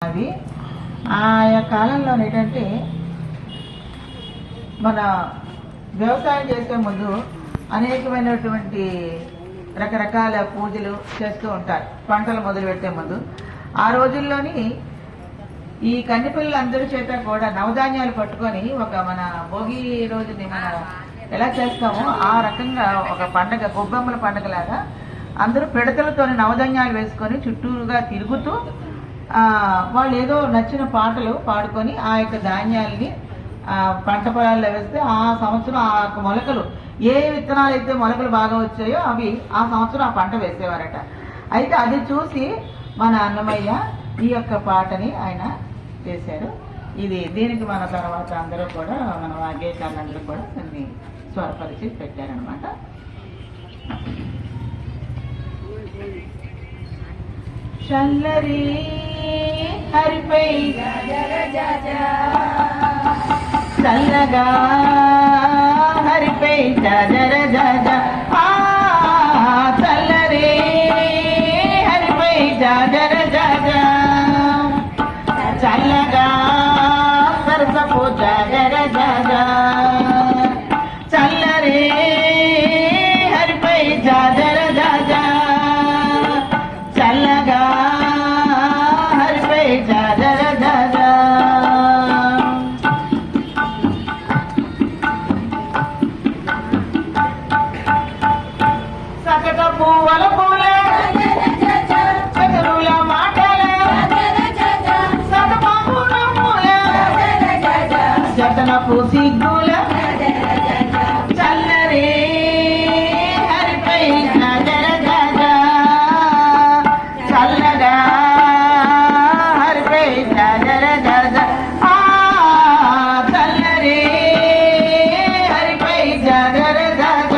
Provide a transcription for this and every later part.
అది ఆయా కాలంలో ఏంటంటే మన వ్యవసాయం చేసే ముందు అనేకమైనటువంటి రకరకాల పూజలు చేస్తూ ఉంటారు. పంటలు మొదలు పెట్టే ముందు ఆ రోజుల్లోని ఈ కన్నిపిల్లలందరి చేత కూడా నవధాన్యాలు పట్టుకొని ఒక మన భోగి రోజుని మన ఎలా చేస్తామో ఆ రకంగా ఒక పండగ గొబ్బెమ్మల పండగలాగా అందరూ పిడతలతోని నవధాన్యాలు వేసుకొని చుట్టూరుగా తిరుగుతూ వాళ్ళు ఏదో నచ్చిన పాటలు పాడుకొని ఆ యొక్క ధాన్యాలని పంట పొలాల్లో వేస్తే ఆ సంవత్సరం ఆ యొక్క మొలకలు ఏ విత్తనాలు అయితే మొలకలు బాగా వచ్చాయో అవి ఆ సంవత్సరం ఆ పంట వేసేవారట. అయితే అది చూసి మన అన్నమయ్య ఈ యొక్క పాటని ఆయన చేశారు. దీనికి మన తర్వాత అందరూ కూడా మన వాగ్గేయకారులందరూ కూడా దాన్ని స్వరపరిచి పెట్టారనమాట. చల్లరి హరిపై చల్లగా హరిపై జర జర చల్లరి హరిపై జర జర చల్లగా సరసపు జర జర చల్లరి హరిపై జర జర చల్లగా హరిపై జర జర సకట పువ్వుల పూల చదువుల మాటల సగమూల మూల జతనపు సిగ్గుల చల్లరే హరిపై జర జర చల్లగా హరిపై జర జర చల్లరే హరిపై జర జర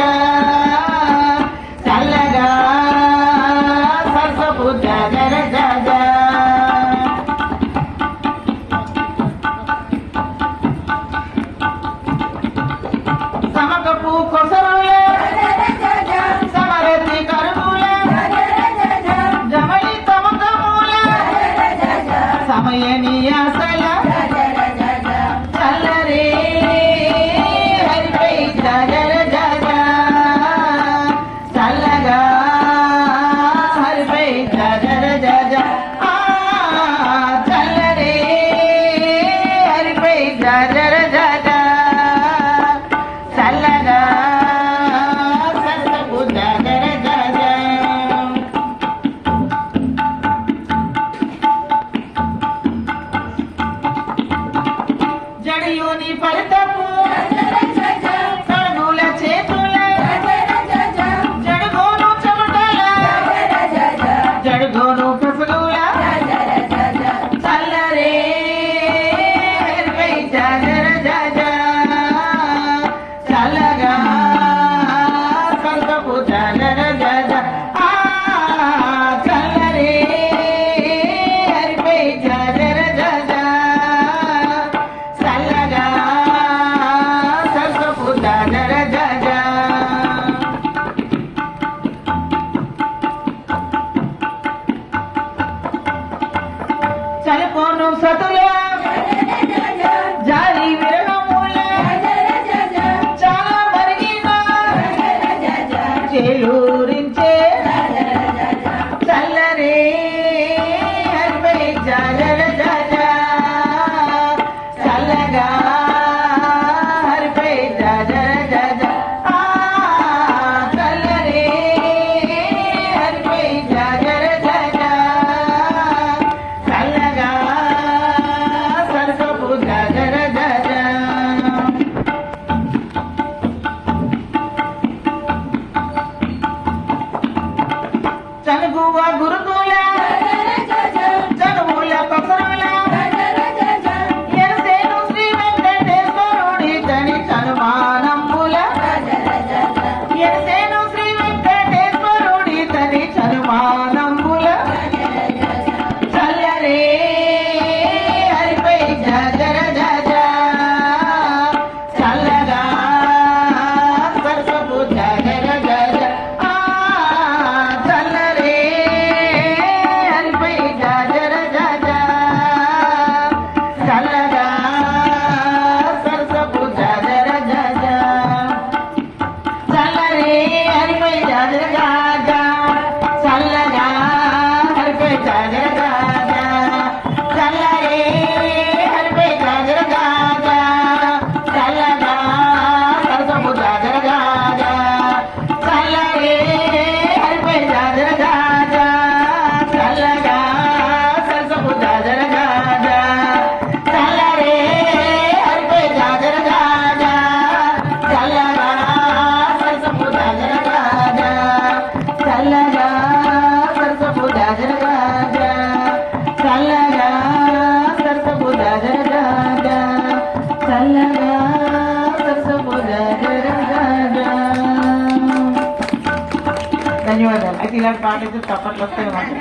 చల్లగా సరసపు జర జర సమకపు కొసరుల సమరతి కరువుల జమలి తమకముల సమయని అసల చల్లరే హరిపై జర జర చల్లగా హరిపై జర జర చల్లరే హరిపై జర జర చల్లగా సరసపు జర జర జడియోని ఫలితపు కడుగుల చేతుల జడుగోను చెమటల జడుగోను పసుగుల చల్లరే హరిపై జర జర చల్లగా సరసపు జర జర చల్లరే హరిపై జర జర చల్లగా సరసపు జర జర చలపోను సతుల జాలి విరగముల చాలా మరిగిన చేలూరించే చల్లరే హరిపై జర జర చల్లగా హరిపై జర జర చల్లరే హరిపై జర జర చల్లగా గారి పాట అయితే తప్పట్లు వస్తాయి మాకు.